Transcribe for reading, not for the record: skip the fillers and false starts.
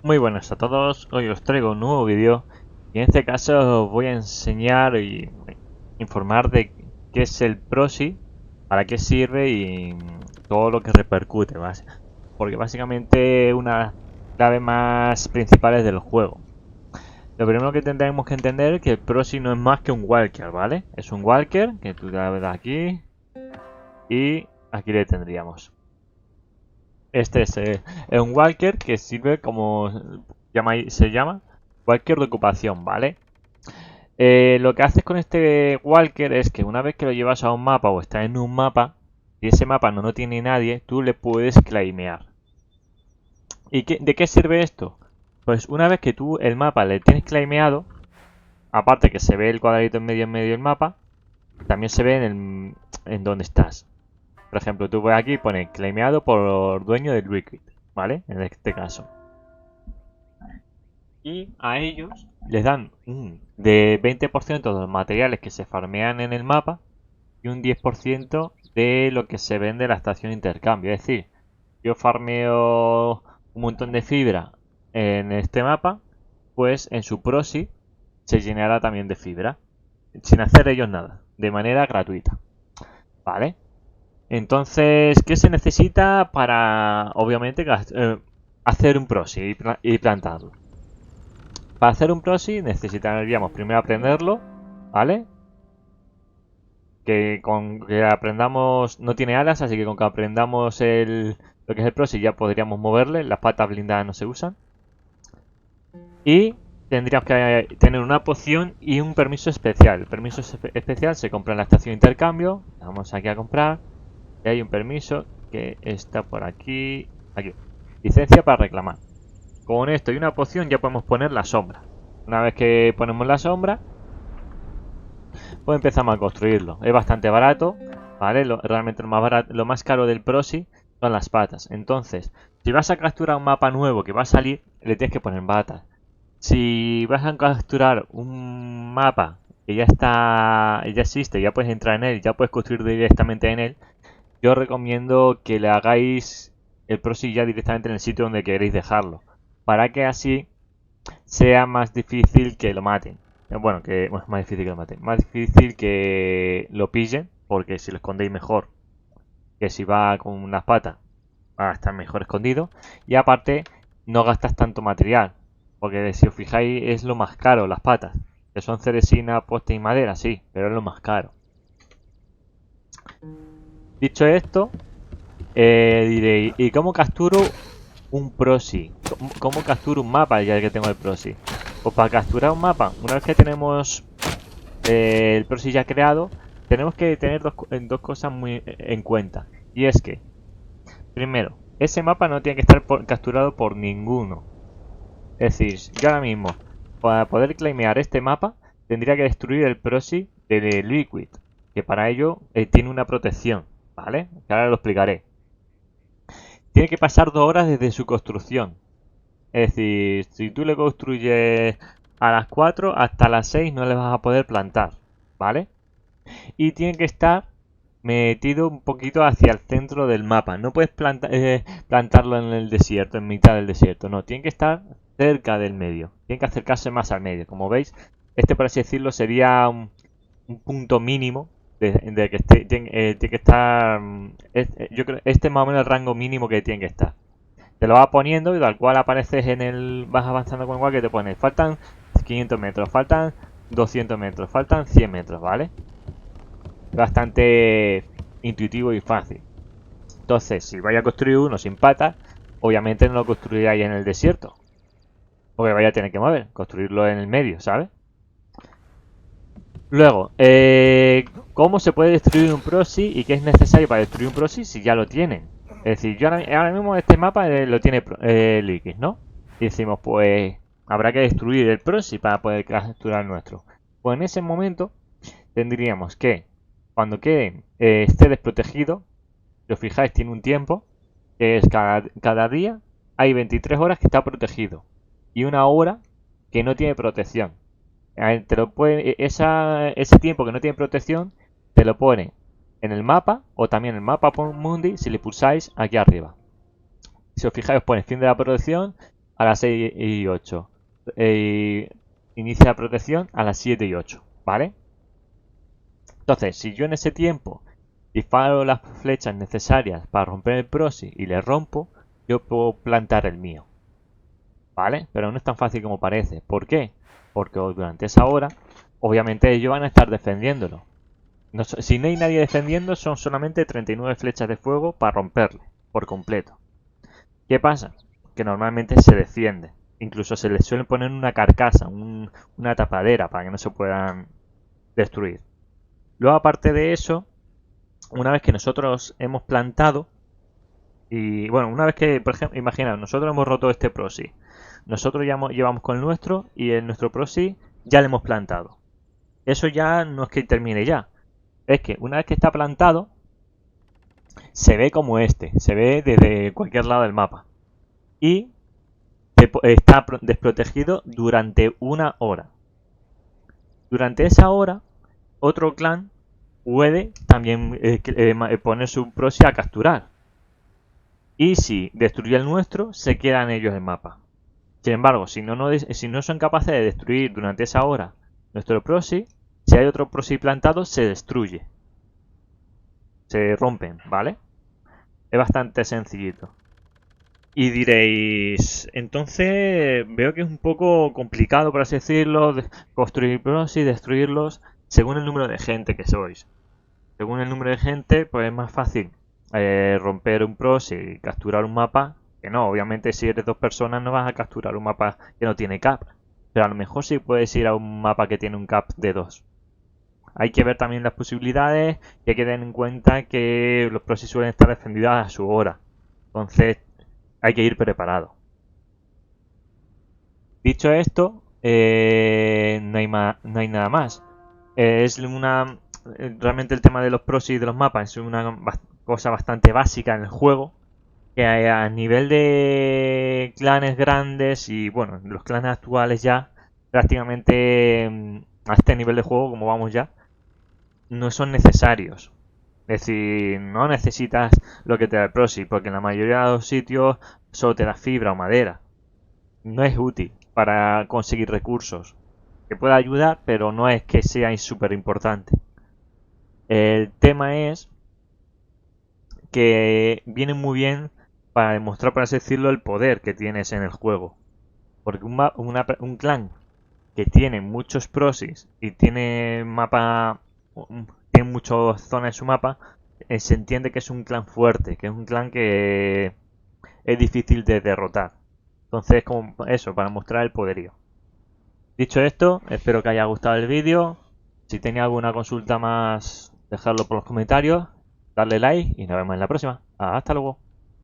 Muy buenas a todos, hoy os traigo un nuevo vídeo y en este caso os voy a enseñar y informar de qué es el proxy, para qué sirve y todo lo que repercute, porque básicamente es una de las claves más principales del juego. Lo primero que tendremos que entender es que el proxy no es más que un walker, ¿vale? Es un walker que tú le das aquí y aquí le tendríamos. Este es un walker que sirve como se llama walker de ocupación, ¿vale? Lo que haces con este walker es que una vez que lo llevas a un mapa o está en un mapa y ese mapa no lo tiene nadie, tú le puedes claimear. ¿Y de qué sirve esto? Pues una vez que tú el mapa le tienes claimeado, aparte que se ve el cuadradito en medio del mapa, también se ve en donde estás. Por ejemplo, tú ves aquí y pone claimeado por dueño del Liquid, ¿vale? En este caso. Y a ellos les dan un de 20% de los materiales que se farmean en el mapa y un 10% de lo que se vende en la estación de intercambio. Es decir, yo farmeo un montón de fibra en este mapa, pues en su proxy se llenará también de fibra, sin hacer ellos nada, de manera gratuita. ¿Vale? Entonces, ¿qué se necesita para, obviamente, hacer un proxy y plantarlo? Para hacer un proxy necesitaríamos primero aprenderlo, ¿vale? Que con que aprendamos, no tiene alas, así que con que aprendamos lo que es el proxy ya podríamos moverle, las patas blindadas no se usan. Y tendríamos que tener una poción y un permiso especial. El permiso especial se compra en la estación de intercambio, vamos aquí a comprar, y hay un permiso que está por aquí, aquí, licencia para reclamar. Con esto y una poción ya podemos poner la sombra. Una vez que ponemos la sombra, pues empezamos a construirlo. Es bastante barato, ¿vale? Realmente lo más caro del proxy son las patas. Entonces, si vas a capturar un mapa nuevo que va a salir, le tienes que poner patas. Si vas a capturar un mapa que ya existe, ya puedes entrar en él, ya puedes construir directamente en él, yo recomiendo que le hagáis el proxy ya directamente en el sitio donde queréis dejarlo. Para que así sea más difícil que lo maten. Bueno, más difícil que lo maten. Más difícil que lo pillen, porque si lo escondéis mejor que si va con unas patas, va a estar mejor escondido. Y aparte, no gastas tanto material, porque si os fijáis es lo más caro, las patas. Que son ceresina, poste y madera, sí, pero es lo más caro. Dicho esto, diréis, ¿y cómo capturo un proxy? ¿Cómo capturo un mapa ya que tengo el proxy? Pues para capturar un mapa, una vez que tenemos el proxy ya creado, tenemos que tener dos cosas muy en cuenta. Y es que, primero, ese mapa no tiene que estar capturado por ninguno. Es decir, yo ahora mismo, para poder claimear este mapa, tendría que destruir el proxy de Liquid, que para ello tiene una protección, ¿vale? Que ahora lo explicaré. Tiene que pasar 2 horas desde su construcción. Es decir, si tú le construyes a las 4, hasta las 6 no le vas a poder plantar, ¿vale? Y tiene que estar metido un poquito hacia el centro del mapa. No puedes plantarlo en el desierto, en mitad del desierto. No, tiene que estar cerca del medio. Tiene que acercarse más al medio. Como veis, este por así decirlo sería un punto mínimo de que tiene que estar. Yo creo este es más o menos el rango mínimo que tiene que estar. Te lo va poniendo y tal cual apareces vas avanzando con igual que te pone, faltan 500 metros, faltan 200 metros, faltan 100 metros, ¿vale? Bastante intuitivo y fácil. Entonces, si vais a construir uno sin patas, obviamente no lo construiráis en el desierto, porque vaya a tener que mover, construirlo en el medio, ¿sabes? Luego, ¿cómo se puede destruir un proxy y qué es necesario para destruir un proxy si ya lo tienen? Es decir, yo ahora mismo este mapa lo tiene Liquid, ¿no? Y decimos, pues habrá que destruir el proxy para poder capturar el nuestro. Pues en ese momento tendríamos que, cuando esté desprotegido, si os fijáis, tiene un tiempo, que es cada día hay 23 horas que está protegido y 1 hora que no tiene protección. Ese tiempo que no tiene protección te lo pone en el mapa o también en el mapa mundi si le pulsáis aquí arriba. Si os fijáis os pone fin de la protección, a las 6 y 8. Inicia protección a las 7 y 8, ¿vale? Entonces, si yo en ese tiempo disparo las flechas necesarias para romper el proxy y le rompo, yo puedo plantar el mío, ¿vale? Pero no es tan fácil como parece. ¿Por qué? Porque durante esa hora, obviamente ellos van a estar defendiéndolo. No, si no hay nadie defendiendo, son solamente 39 flechas de fuego para romperle por completo. ¿Qué pasa? Que normalmente se defiende. Incluso se les suele poner una carcasa, una tapadera para que no se puedan destruir. Luego, aparte de eso, una vez que nosotros hemos plantado, y bueno, una vez que, por ejemplo, imaginaos, nosotros hemos roto este proxy. Nosotros ya llevamos con el nuestro y en nuestro proxy ya le hemos plantado. Eso ya no es que termine ya. Es que una vez que está plantado, se ve como se ve desde cualquier lado del mapa. Y está desprotegido durante una hora. Durante esa hora, otro clan puede también poner su proxy a capturar. Y si destruye el nuestro, se quedan ellos en mapa. Sin embargo, si no son capaces de destruir durante esa hora nuestro proxy, si hay otro proxy plantado, se destruye. Se rompen, ¿vale? Es bastante sencillito. Y diréis, entonces veo que es un poco complicado, por así decirlo, construir proxy, destruirlos, según el número de gente que sois. Según el número de gente, pues es más fácil romper un proxy y capturar un mapa. Que no, obviamente si eres 2 personas no vas a capturar un mapa que no tiene cap. Pero a lo mejor sí puedes ir a un mapa que tiene un cap de 2. Hay que ver también las posibilidades y hay que tener en cuenta que los proxies suelen estar defendidos a su hora. Entonces hay que ir preparado. Dicho esto, no hay nada más. Realmente el tema de los proxies de los mapas es una cosa bastante básica en el juego. Que a nivel de clanes grandes y bueno, los clanes actuales ya prácticamente a este nivel de juego como vamos ya, no son necesarios. Es decir, no necesitas lo que te da el proxy, porque en la mayoría de los sitios solo te da fibra o madera. No es útil para conseguir recursos. Que puede ayudar, pero no es que sea súper importante. El tema es que viene muy bien para demostrar, por así decirlo, el poder que tienes en el juego. Porque un clan que tiene muchos proxies y tiene tiene muchas zonas en su mapa, se entiende que es un clan fuerte, que es un clan que es difícil de derrotar. Entonces, como eso, para mostrar el poderío. Dicho esto, espero que haya gustado el vídeo. Si tenéis alguna consulta más, dejadlo por los comentarios, darle like y nos vemos en la próxima. Hasta luego.